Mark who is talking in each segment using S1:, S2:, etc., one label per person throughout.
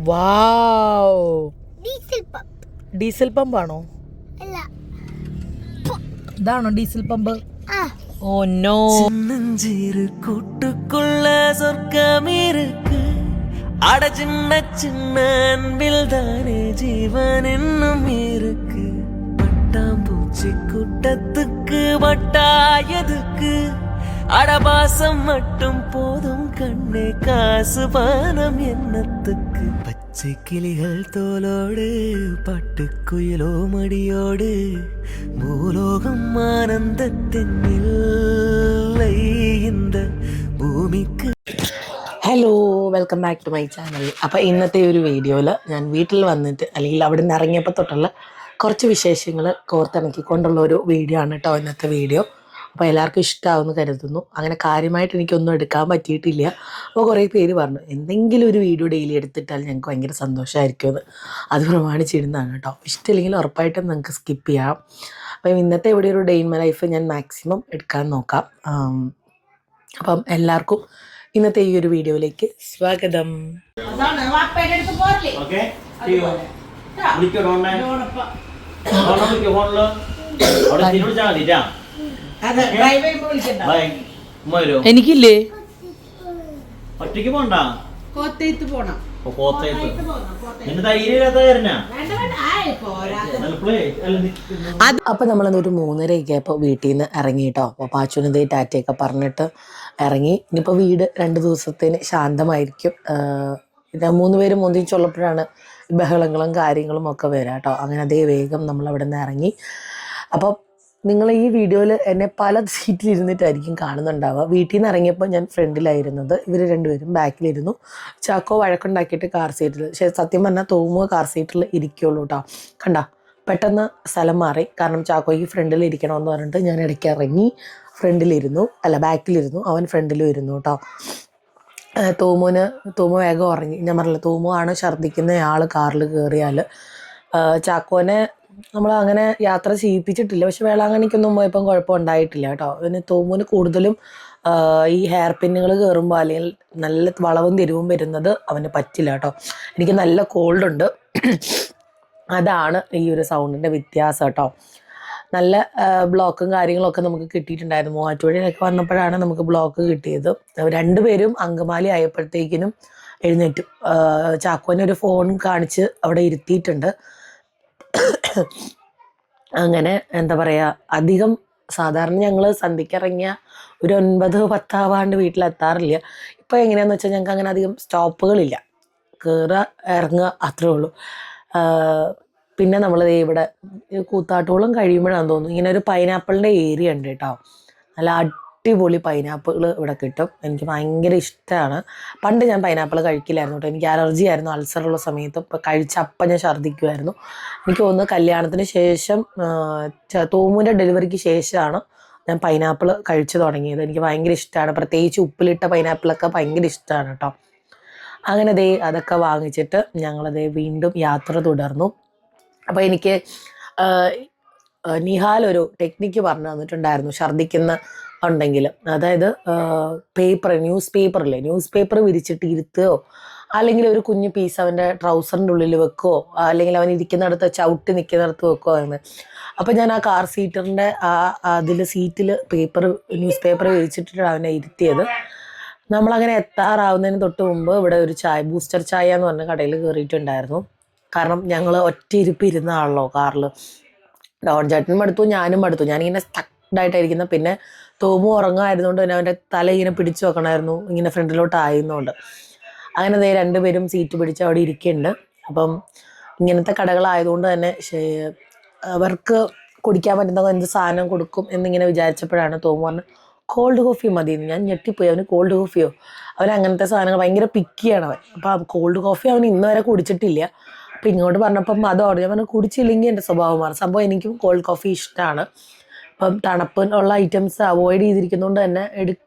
S1: വാവ്, diesel പമ്പാണോ? ഇതാണോ diesel pump? Oh no.
S2: சின்னஞ்சீரு கூட்டுக்குள்ள சொர்க்கம் இருக்கு. அட சின்ன சின்ன அன்பில் தானே ஜீவன் இன்னும் இருக்கு. பட்டாம்பூச்சி கூட்டத்துக்கு வட்டாயதுக்கு அடபாசம் மட்டும் போதும் கண்ணே, காசு பானம் எண்ணத்துக்கு. பச்சை கிளிகள் தோலோடு பட்டுக்குயிலோ மடியோடு பூலோகம் ஆனந்தத்தின் இல்லை இந்த ഭൂമിക്ക്.
S1: Hello, welcome back to my channel. അപ്പോൾ ഇന്നത്തെ ഒരു വീഡിയോയിൽ ഞാൻ വീട്ടിൽ വന്നിട്ട് അല്ലെങ്കിൽ അവിടെ നിന്ന് ഇറങ്ങിയപ്പോൾ തൊട്ടുള്ള കുറച്ച് വിശേഷങ്ങൾ കോർത്തിണക്കിക്കൊണ്ടുള്ള ഒരു വീഡിയോ ആണ് കേട്ടോ ഇന്നത്തെ വീഡിയോ. അപ്പോൾ എല്ലാവർക്കും ഇഷ്ടമാവുമെന്ന് കരുതുന്നു. അങ്ങനെ കാര്യമായിട്ട് എനിക്കൊന്നും എടുക്കാൻ പറ്റിയിട്ടില്ല. അപ്പോൾ കുറേ പേര് പറഞ്ഞു എന്തെങ്കിലും ഒരു വീഡിയോ ഡെയിലി എടുത്തിട്ടാൽ ഞങ്ങൾക്ക് ഭയങ്കര സന്തോഷമായിരിക്കുമെന്ന്. അത് പ്രമാണിച്ചിരുന്നതാണ് കേട്ടോ. ഇഷ്ടമില്ലെങ്കിൽ ഉറപ്പായിട്ടും നിങ്ങൾക്ക് സ്കിപ്പ് ചെയ്യാം. അപ്പം ഇന്നത്തെ ഇവിടെ ഒരു ഡേ ഇൻ മൈ ലൈഫ് ഞാൻ മാക്സിമം എടുക്കാൻ നോക്കാം. അപ്പം എല്ലാവർക്കും ഇന്നത്തെ ഈ ഒരു വീഡിയോയിലേക്ക് സ്വാഗതം. എനിക്കില്ലേ
S3: ഒറ്റയ്ക്ക് പോണ്ട,
S4: കോത്തയത്ത് പോണം.
S1: അപ്പൊ നമ്മളൊരു 3:30 ആയപ്പോൾ വീട്ടിൽ നിന്ന് ഇറങ്ങിട്ടോ. അപ്പോൾ പാച്ചുനതേ ടാറ്റയൊക്കെ പറഞ്ഞിട്ട് ഇറങ്ങി. ഇനിയിപ്പോൾ വീട് 2 ദിവസത്തിന് ശാന്തമായിരിക്കും. 3 പേരും ഒന്നിച്ചുള്ളപ്പോഴാണ് ബഹളങ്ങളും കാര്യങ്ങളും ഒക്കെ വരാം കേട്ടോ. അങ്ങനെ അതേ വേഗം നമ്മൾ അവിടെ നിന്ന് ഇറങ്ങി. അപ്പം നിങ്ങൾ ഈ വീഡിയോയിൽ എന്നെ പല സീറ്റിൽ ഇരുന്നിട്ടായിരിക്കും കാണുന്നുണ്ടാവുക. വീട്ടിൽ നിന്ന് ഇറങ്ങിയപ്പോൾ ഞാൻ ഫ്രണ്ടിലായിരുന്നത്, ഇവർ രണ്ടുപേരും ബാക്കിലിരുന്നു. ചാക്കോ വഴക്കുണ്ടാക്കിയിട്ട് കാർ സീറ്റിൽ, പക്ഷേ സത്യം പറഞ്ഞാൽ തോമുക കാർ സീറ്റിൽ ഇരിക്കുള്ളൂ കേട്ടോ. കണ്ട പെട്ടെന്ന് സ്ഥലം മാറി. കാരണം ചാക്കോയ്ക്ക് ഫ്രണ്ടിൽ ഇരിക്കണമെന്ന് പറഞ്ഞിട്ട് ഞാൻ ഇടയ്ക്ക് ഇറങ്ങി ഫ്രണ്ടിലിരുന്നു, അല്ല ബാക്കിലിരുന്നു, അവൻ ഫ്രണ്ടിലും ഇരുന്നു കേട്ടോ. തോമു വേഗം ഉറങ്ങി. ഞാൻ പറഞ്ഞില്ല, തോമു ആണ് ഛർദ്ദിക്കുന്ന ആൾ കാറിൽ കയറിയാൽ. ചാക്കോനെ നമ്മൾ അങ്ങനെ യാത്ര ചെയ്യിപ്പിച്ചിട്ടില്ല, പക്ഷെ വേളാങ്കണ്ണിക്കൊന്നും പോയപ്പം കുഴപ്പമുണ്ടായിട്ടില്ല കേട്ടോ. പിന്നെ തോമുവിന് കൂടുതലും ഈ ഹെയർ പിന്നുകൾ കയറുമ്പോൾ അല്ലെങ്കിൽ നല്ല വളവും തിരിവും വരുന്നത് അവന് പറ്റില്ല കേട്ടോ. എനിക്ക് നല്ല കോൾഡ് ഉണ്ട്, അതാണ് ഈ ഒരു സൗണ്ടിൻ്റെ വ്യത്യാസം കേട്ടോ. നല്ല ബ്ലോക്കും കാര്യങ്ങളൊക്കെ നമുക്ക് കിട്ടിയിട്ടുണ്ടായിരുന്നു. മൂവാറ്റുപുഴയിലൊക്കെ വന്നപ്പോഴാണ് നമുക്ക് ബ്ലോക്ക് കിട്ടിയത്. രണ്ടുപേരും അങ്കമാലി ആയപ്പോഴത്തേക്കിനും എഴുന്നേറ്റു. ചാക്കോനെ ഒരു ഫോൺ കാണിച്ച് അവിടെ ഇരുത്തിയിട്ടുണ്ട്. അങ്ങനെ എന്താ പറയുക, അധികം സാധാരണ ഞങ്ങൾ സന്ധ്യക്കിറങ്ങിയ ഒരു 9-10 ആവാണ്ട് വീട്ടിലെത്താറില്ല. ഇപ്പോൾ എങ്ങനെയാണെന്ന് വെച്ചാൽ ഞങ്ങൾക്ക് അങ്ങനെ അധികം സ്റ്റോപ്പുകളില്ല, കയറുക ഇറങ്ങുക അത്രേ ഉള്ളൂ. പിന്നെ നമ്മൾ ഇവിടെ കൂത്താട്ടോളം കഴിയുമ്പോഴാണെന്ന് തോന്നുന്നു ഇങ്ങനെ ഒരു പൈനാപ്പിളിൻ്റെ ഏരിയ ഉണ്ട് കേട്ടോ. നല്ല അടിപൊളി പൈനാപ്പിൾ ഇവിടെ കിട്ടും. എനിക്ക് ഭയങ്കര ഇഷ്ടമാണ്. പണ്ട് ഞാൻ പൈനാപ്പിൾ കഴിക്കില്ലായിരുന്നു കേട്ടോ. എനിക്ക് അലർജി ആയിരുന്നു അൾസറുള്ള സമയത്ത്. ഇപ്പോൾ കഴിച്ചപ്പം ഞാൻ ഛർദ്ദിക്കുമായിരുന്നു. എനിക്ക് തോന്നുന്നു കല്യാണത്തിന് ശേഷം, തോമുവിൻ്റെ ഡെലിവറിക്ക് ശേഷമാണ് ഞാൻ പൈനാപ്പിൾ കഴിച്ചു തുടങ്ങിയത്. എനിക്ക് ഭയങ്കര ഇഷ്ടമാണ്, പ്രത്യേകിച്ച് ഉപ്പിലിട്ട പൈനാപ്പിളൊക്കെ ഭയങ്കര ഇഷ്ടമാണ് കേട്ടോ. അങ്ങനെ അതൊക്കെ വാങ്ങിച്ചിട്ട് ഞങ്ങളതേ വീണ്ടും യാത്ര തുടർന്നു. അപ്പോൾ എനിക്ക് നിഹാൽ ഒരു ടെക്നിക്ക് പറഞ്ഞു തന്നിട്ടുണ്ടായിരുന്നു ഛർദ്ദിക്കുന്ന ഉണ്ടെങ്കിൽ. അതായത് ന്യൂസ് പേപ്പർ വിരിച്ചിട്ട് ഇരുത്തുകയോ അല്ലെങ്കിൽ ഒരു കുഞ്ഞു പീസ് അവൻ്റെ ട്രൗസറിൻ്റെ ഉള്ളിൽ വെക്കുകയോ അല്ലെങ്കിൽ അവൻ ഇരിക്കുന്നിടത്ത് ചവിട്ടി നിൽക്കുന്നിടത്ത് വെക്കുകയോ എന്ന്. അപ്പം ഞാൻ ആ കാർ സീറ്ററിൻ്റെ സീറ്റിൽ ന്യൂസ് പേപ്പർ വിരിച്ചിട്ടാണ് അവനെ ഇരുത്തിയത്. നമ്മളങ്ങനെ എത്താറാവുന്നതിന് തൊട്ട് മുമ്പ് ഇവിടെ ഒരു ബൂസ്റ്റർ ചായ എന്ന് പറഞ്ഞ കടയിൽ കയറിയിട്ടുണ്ടായിരുന്നു. കാരണം ഞങ്ങൾ ഒറ്റ ഇരിപ്പ് ഇരുന്നാണല്ലോ കാറിൽ. ഡോൺ ചേട്ടനും മടുത്തു, ഞാനും മടുത്തു. ഞാനിങ്ങനെ സ്റ്റക്ഡായിട്ടായിരിക്കുന്ന. പിന്നെ തോമു ഉറങ്ങായിരുന്നുകൊണ്ട് തന്നെ അവൻ്റെ തല ഇങ്ങനെ പിടിച്ചു വെക്കണമായിരുന്നു, ഇങ്ങനെ ഫ്രണ്ടിലോട്ട് ആയിരുന്നുകൊണ്ട്. അങ്ങനെ രണ്ടുപേരും സീറ്റ് പിടിച്ച് അവിടെ ഇരിക്കുന്നുണ്ട്. അപ്പം ഇങ്ങനത്തെ കടകളായതുകൊണ്ട് തന്നെ അവർക്ക് കുടിക്കാൻ പറ്റുന്ന എന്ത് സാധനം കൊടുക്കും എന്നിങ്ങനെ വിചാരിച്ചപ്പോഴാണ് തോമു പറഞ്ഞ് കോൾഡ് കോഫി മതിയെന്ന്. ഞാൻ ഞെട്ടിപ്പോയി. അവന് കോൾഡ് കോഫിയോ? അവൻ അങ്ങനത്തെ സാധനങ്ങൾ ഭയങ്കര പിക്കിയാണ് അവൻ. അപ്പം കോൾഡ് കോഫി അവൻ ഇന്ന് വരെ കുടിച്ചിട്ടില്ല. അപ്പം ഇങ്ങോട്ട് പറഞ്ഞപ്പം അത് ഓർഡർ ഞാൻ പറഞ്ഞു, കുടിച്ചില്ലെങ്കിൽ എൻ്റെ സ്വഭാവം മാറും. സംഭവം എനിക്കും കോൾഡ് കോഫി ഇഷ്ടമാണ്. അപ്പം തണുപ്പുള്ള ഐറ്റംസ് അവോയ്ഡ് ചെയ്തിരിക്കുന്നതുകൊണ്ട് തന്നെ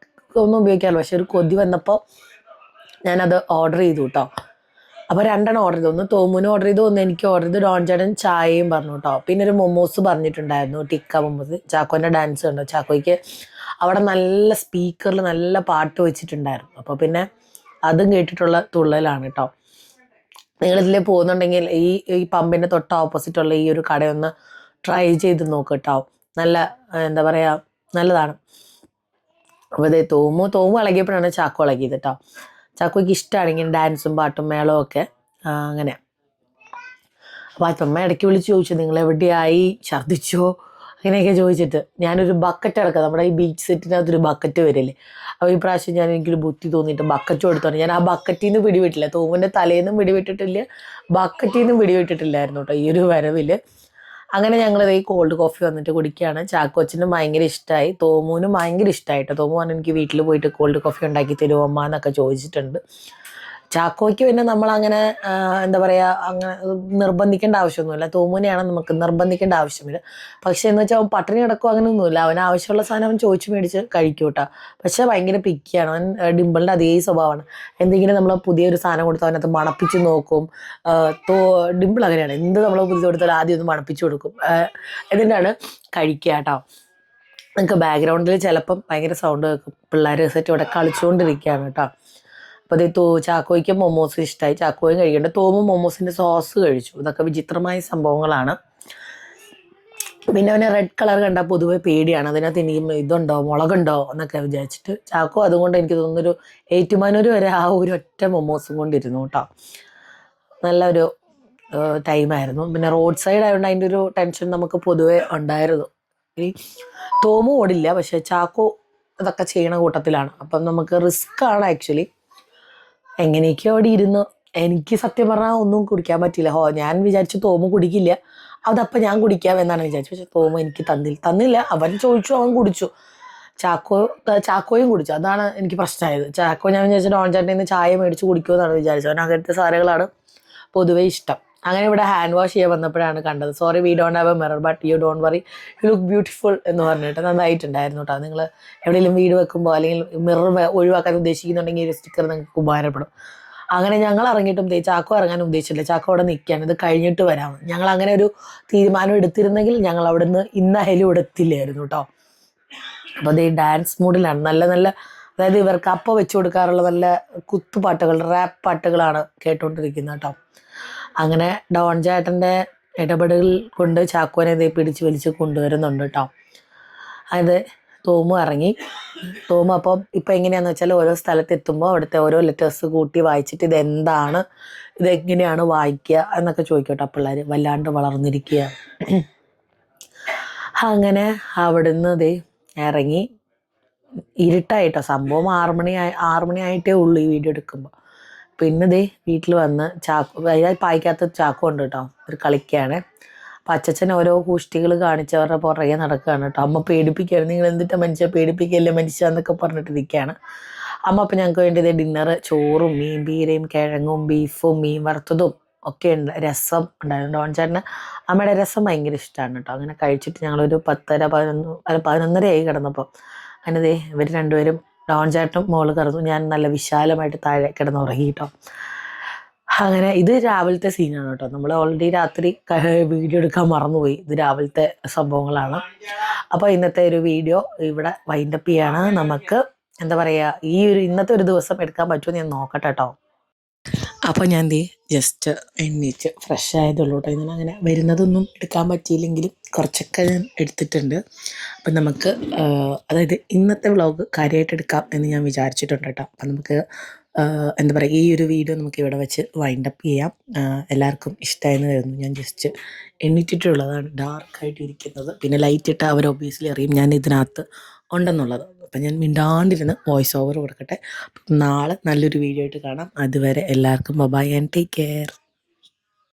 S1: ഒന്നും ഉപയോഗിക്കാമല്ലോ. പക്ഷെ ഒരു കൊതി വന്നപ്പോൾ ഞാനത് ഓർഡർ ചെയ്തു കേട്ടോ. അപ്പോൾ 2 ഓർഡർ ചെയ്തു. ഒന്ന് തോമുന് ഓർഡർ ചെയ്തു, ഒന്ന് എനിക്ക് ഓർഡർ ചെയ്തു. ഡോൺ ചേട്ടൻ ചായയും പറഞ്ഞു കേട്ടോ. പിന്നെ ഒരു മൊമോസ് പറഞ്ഞിട്ടുണ്ടായിരുന്നു, ടിക്ക മൊമോസ്. ചാക്കോൻ്റെ ഡാൻസ് കണ്ടോ? ചാക്കോയ്ക്ക് അവിടെ നല്ല സ്പീക്കറിൽ നല്ല പാട്ട് വെച്ചിട്ടുണ്ടായിരുന്നു. അപ്പോൾ പിന്നെ അതും കേട്ടിട്ടുള്ള തുള്ളലാണ് കേട്ടോ. നിങ്ങളിതിൽ പോകുന്നുണ്ടെങ്കിൽ ഈ പമ്പിൻ്റെ തൊട്ട് ഓപ്പോസിറ്റുള്ള ഈ ഒരു കടയൊന്ന് ട്രൈ ചെയ്ത് നോക്ക് കേട്ടോ. നല്ല എന്താ പറയുക, നല്ലതാണ്. അപ്പോൾ ഇതേ തോമു ഇളകിയപ്പോഴാണ് ചാക്കോ ഇളകിയത് കേട്ടോ. ചാക്കോയ്ക്ക് ഇഷ്ടമാണ് ഇങ്ങനെ ഡാൻസും പാട്ടും മേളവും ഒക്കെ. അങ്ങനെ അപ്പോൾ അമ്മ ഇടയ്ക്ക് വിളിച്ച് ചോദിച്ചു നിങ്ങൾ എവിടെയായി, ഛർദ്ദിച്ചോ അങ്ങനെയൊക്കെ ചോദിച്ചിട്ട്. ഞാനൊരു ബക്കറ്റ് ഇറക്കാം, നമ്മുടെ ഈ ബീച്ച് സെറ്റിനകത്തൊരു ബക്കറ്റ് വരില്ലേ, അപ്പോൾ ഈ പ്രാവശ്യം എനിക്കൊരു ബുദ്ധി തോന്നിയിട്ട് ബക്കറ്റും എടുത്തോണ്ട് ഞാൻ ആ ബക്കറ്റിൽ നിന്ന് പിടിവിട്ടില്ല. തോമിൻ്റെ തലേന്നും പിടിവിട്ടിട്ടില്ല, ബക്കറ്റിൽ നിന്നും പിടിവിട്ടിട്ടില്ലായിരുന്നു കേട്ടോ ഈ ഒരു വരവിൽ. അങ്ങനെ ഞങ്ങളിത് ഈ കോൾഡ് കോഫി വന്നിട്ട് കുടിക്കുകയാണ്. ചാക്കോച്ചനും ഭയങ്കര ഇഷ്ടമായി, തോമുവിനും ഭയങ്കര ഇഷ്ടമായിട്ടോ. തോമു പറഞ്ഞു എനിക്ക് വീട്ടിൽ പോയിട്ട് കോൾഡ് കോഫി ഉണ്ടാക്കി തരുമോ അമ്മ എന്നൊക്കെ ചോദിച്ചിട്ടുണ്ട്. ചാക്കോയ്ക്ക് പിന്നെ നമ്മളങ്ങനെ എന്താ പറയുക, അങ്ങനെ നിർബന്ധിക്കേണ്ട ആവശ്യമൊന്നുമില്ല. തോമുനെയാണ് നമുക്ക് നിർബന്ധിക്കേണ്ട ആവശ്യമില്ല. പക്ഷേ എന്ന് വെച്ചാൽ അവൻ പട്ടിണി കിടക്കും അങ്ങനെയൊന്നുമില്ല. അവന് ആവശ്യമുള്ള സാധനം അവൻ ചോദിച്ച് മേടിച്ച് കഴിക്കും കേട്ടോ. പക്ഷേ ഭയങ്കര പിക്കിയാണ് അവൻ. ഡിമ്പിളിൻ്റെ അതേ സ്വഭാവമാണ്. എന്തെങ്കിലും നമ്മൾ പുതിയൊരു സാധനം കൊടുത്താൽ അവനകത്ത് മണപ്പിച്ച് നോക്കും. ഡിമ്പിൾ അങ്ങനെയാണ്, എന്ത് നമ്മൾ പുതിയ കൊടുത്താലും ആദ്യം ഒന്ന് മണപ്പിച്ച് കൊടുക്കും, എന്നിട്ടാണ് കഴിക്കുക കേട്ടോ. നമുക്ക് ബാക്ക്ഗ്രൗണ്ടിൽ ചിലപ്പം ഭയങ്കര സൗണ്ട് കേൾക്കും. പിള്ളേർ സെറ്റ് ഇവിടെ കളിച്ചുകൊണ്ടിരിക്കുകയാണ് കേട്ടോ. അപ്പോൾ അത് ചാക്കോയ്ക്ക് മൊമോസ് ഇഷ്ടമായി, ചാക്കോയും കഴിക്കേണ്ട. തോമും മൊമോസിൻ്റെ സോസ് കഴിച്ചു. ഇതൊക്കെ വിചിത്രമായ സംഭവങ്ങളാണ്. പിന്നെ അവനെ റെഡ് കളർ കണ്ടാൽ പൊതുവെ പേടിയാണ്. അതിനകത്ത് ഇനിയും ഇതുണ്ടോ മുളകുണ്ടോ എന്നൊക്കെ വിചാരിച്ചിട്ട് ചാക്കോ അതുകൊണ്ട് എനിക്ക് തോന്നുന്നൊരു ഏറ്റുമാനൂർ വരെ ആ ഒരു ഒറ്റ മൊമോസും കൊണ്ടിരുന്നു കേട്ടോ. നല്ലൊരു ടൈമായിരുന്നു. പിന്നെ റോഡ് സൈഡ് ആയതുകൊണ്ട് അതിൻ്റെ ഒരു ടെൻഷൻ നമുക്ക് പൊതുവെ ഉണ്ടായിരുന്നു. ഈ തോമു ഓടില്ല, പക്ഷെ ചാക്കോ ഇതൊക്കെ ചെയ്യണ കൂട്ടത്തിലാണ്. അപ്പം നമുക്ക് റിസ്ക് ആണ് ആക്ച്വലി. എങ്ങനെയൊക്കെയോ അവിടെ ഇരുന്നു. എനിക്ക് സത്യം പറഞ്ഞാൽ ഒന്നും കുടിക്കാൻ പറ്റില്ല. ഞാൻ വിചാരിച്ചു തോമു കുടിക്കില്ല, അതപ്പം ഞാൻ കുടിക്കാം എന്നാണ് വിചാരിച്ചു. പക്ഷെ തോമു എനിക്ക് തന്നില്ല. അവൻ ചോദിച്ചു, അവൻ കുടിച്ചു. ചാക്കോയും കുടിച്ചു. അതാണ് എനിക്ക് പ്രശ്നമായത്. ചാക്കോ ഞാൻ വിചാരിച്ചു ഡോൺ ചേട്ടനിൽ നിന്ന് ചായ മേടിച്ച് കുടിക്കുമെന്നാണ് വിചാരിച്ചത്. അവൻ അങ്ങനത്തെ സാധനങ്ങളാണ് പൊതുവേ ഇഷ്ടം. അങ്ങനെ ഇവിടെ ഹാൻഡ് വാഷ് ചെയ്യാൻ വന്നപ്പോഴാണ് കണ്ടത്. Sorry we don't have A mirror but you don't worry, you look beautiful എന്ന് പറഞ്ഞിട്ട് നന്നായിട്ടുണ്ടായിരുന്നു കേട്ടോ. നിങ്ങൾ എവിടെയെങ്കിലും വീട് വെക്കുമ്പോൾ അല്ലെങ്കിൽ മിറർ ഒഴിവാക്കാൻ ഉദ്ദേശിക്കുന്നുണ്ടെങ്കിൽ ഈ സ്റ്റിക്കർ നിങ്ങൾക്ക് ഉപകാരപ്പെടും. അങ്ങനെ ഞങ്ങൾ ഇറങ്ങിയിട്ടും ചാക്കോ ഇറങ്ങാൻ ഉദ്ദേശിച്ചില്ല. ചാക്കോ അവിടെ നിൽക്കുകയാണ്, ഇത് കഴിഞ്ഞിട്ട് വരാമെന്ന്. ഞങ്ങൾ അങ്ങനെ ഒരു തീരുമാനം എടുത്തിരുന്നെങ്കിൽ ഞങ്ങൾ അവിടെ നിന്ന് ഇന്നായാലും ഇവിടെ എത്തില്ലായിരുന്നു കേട്ടോ. അപ്പോൾ അത് ഈ ഡാൻസ് മൂഡിലാണ്. നല്ല നല്ല, അതായത് ഇവർക്ക് അപ്പം വെച്ച് കൊടുക്കാറുള്ള നല്ല കുത്തുപാട്ടുകൾ, റാപ്പ് പാട്ടുകളാണ് കേട്ടുകൊണ്ടിരിക്കുന്നത് കേട്ടോ. അങ്ങനെ ഡോൺ ചേട്ടൻ്റെ ഇടപെടൽ കൊണ്ട് ചാക്കോനെ ഇതേ പിടിച്ച് വലിച്ച് കൊണ്ടുവരുന്നുണ്ട് കേട്ടോ. അത് തോമു ഇറങ്ങി. തോമു അപ്പം ഇപ്പം എങ്ങനെയാണെന്ന് വെച്ചാൽ ഓരോ സ്ഥലത്ത് എത്തുമ്പോൾ അവിടുത്തെ ഓരോ ലെറ്റേഴ്സ് കൂട്ടി വായിച്ചിട്ട് ഇതെന്താണ്, ഇതെങ്ങനെയാണ് വായിക്കുക എന്നൊക്കെ ചോദിക്കും കേട്ടോ. പിള്ളേർ വല്ലാണ്ട് വളർന്നിരിക്കുക. അങ്ങനെ അവിടുന്ന് ഇതേ ഇറങ്ങി. ഇരുട്ടായിട്ടോ, സംഭവം 6 മണി ആയിട്ടേ ഉള്ളൂ ഈ വീഡിയോ എടുക്കുമ്പോൾ. പിന്നെ ദേ വീട്ടിൽ വന്ന് ചാക്കോ, അതായത് പായ്ക്കകത്ത് ചാക്കോ ഉണ്ട് കേട്ടോ, ഒരു കളിക്കുകയാണ്. അപ്പം അച്ഛൻ ഓരോ കൂഷ്ടികൾ കാണിച്ചവരുടെ പുറകെ നടക്കുകയാണ് കേട്ടോ. അമ്മ പേടിപ്പിക്കുകയാണ്, നിങ്ങൾ എന്തിട്ടാ മനുഷ്യ പേടിപ്പിക്കല്ലേ മനുഷ്യ എന്നൊക്കെ പറഞ്ഞിട്ടിരിക്കുകയാണ് അമ്മ. അപ്പം ഞങ്ങൾക്ക് വേണ്ടി ഇതേ ഡിന്നർ ചോറും മീൻ പീരയും കിഴങ്ങും ബീഫും മീൻ വറുത്തതും ഒക്കെ ഉണ്ട്. രസം ഉണ്ടായിരുന്നു. ഡോൺ ചേട്ടന് അമ്മയുടെ രസം ഭയങ്കര ഇഷ്ടമാണ് കേട്ടോ. അങ്ങനെ കഴിച്ചിട്ട് ഞങ്ങളൊരു 11:30 കിടന്നപ്പോൾ. അങ്ങനെ ദേ ഇവർ രണ്ടുപേരും, ഡോൺ ചേട്ടനും മോള് കിടന്നു, ഞാൻ നല്ല വിശാലമായിട്ട് താഴെ കിടന്നുറങ്ങി കേട്ടോ. അങ്ങനെ ഇത് രാവിലത്തെ സീനാണ് കേട്ടോ. നമ്മൾ ഓൾറെഡി രാത്രി വീഡിയോ എടുക്കാൻ മറന്നുപോയി. ഇത് രാവിലത്തെ സംഭവങ്ങളാണ്. അപ്പോൾ ഇന്നത്തെ ഒരു വീഡിയോ ഇവിടെ വൈൻഡപ്പ് ചെയ്യാണ്. നമുക്ക് എന്താ പറയുക, ഇന്നത്തെ ഒരു ദിവസം എടുക്കാൻ പറ്റുമോ ഞാൻ നോക്കട്ടെ കേട്ടോ. അപ്പോൾ ഞാൻ ജസ്റ്റ് എണ്ണീച്ച് ഫ്രഷ് ആയതുള്ളൂ കേട്ടോ. ഇങ്ങനെ അങ്ങനെ വരുന്നതൊന്നും എടുക്കാൻ പറ്റിയില്ലെങ്കിലും കുറച്ചൊക്കെ ഞാൻ എടുത്തിട്ടുണ്ട്. അപ്പം നമുക്ക് അതായത് ഇന്നത്തെ വ്ളോഗ് കാര്യമായിട്ട് എടുക്കാം എന്ന് ഞാൻ വിചാരിച്ചിട്ടുണ്ട് കേട്ടോ. അപ്പം നമുക്ക് എന്താ പറയുക, ഈ ഒരു വീഡിയോ നമുക്ക് ഇവിടെ വെച്ച് വൈൻഡപ്പ് ചെയ്യാം. എല്ലാവർക്കും ഇഷ്ടമായെന്ന് കരുതുന്നു. ഞാൻ ജസ്റ്റ് എണ്ണിട്ടിട്ടുള്ളതാണ് ഡാർക്കായിട്ട് ഇരിക്കുന്നത്. പിന്നെ ലൈറ്റ് ഇട്ട് അവർ ഒബ്വിയസ്ലി അറിയും ഞാൻ ഇതിനകത്ത് ഉണ്ടെന്നുള്ളത്. അപ്പം ഞാൻ മിണ്ടാണ്ടിരുന്ന് വോയിസ് ഓവർ കൊടുക്കട്ടെ. നാളെ നല്ലൊരു വീഡിയോ ആയിട്ട് കാണാം. അതുവരെ എല്ലാവർക്കും ബൈ ആൻഡ് ടേക്ക് കെയർ.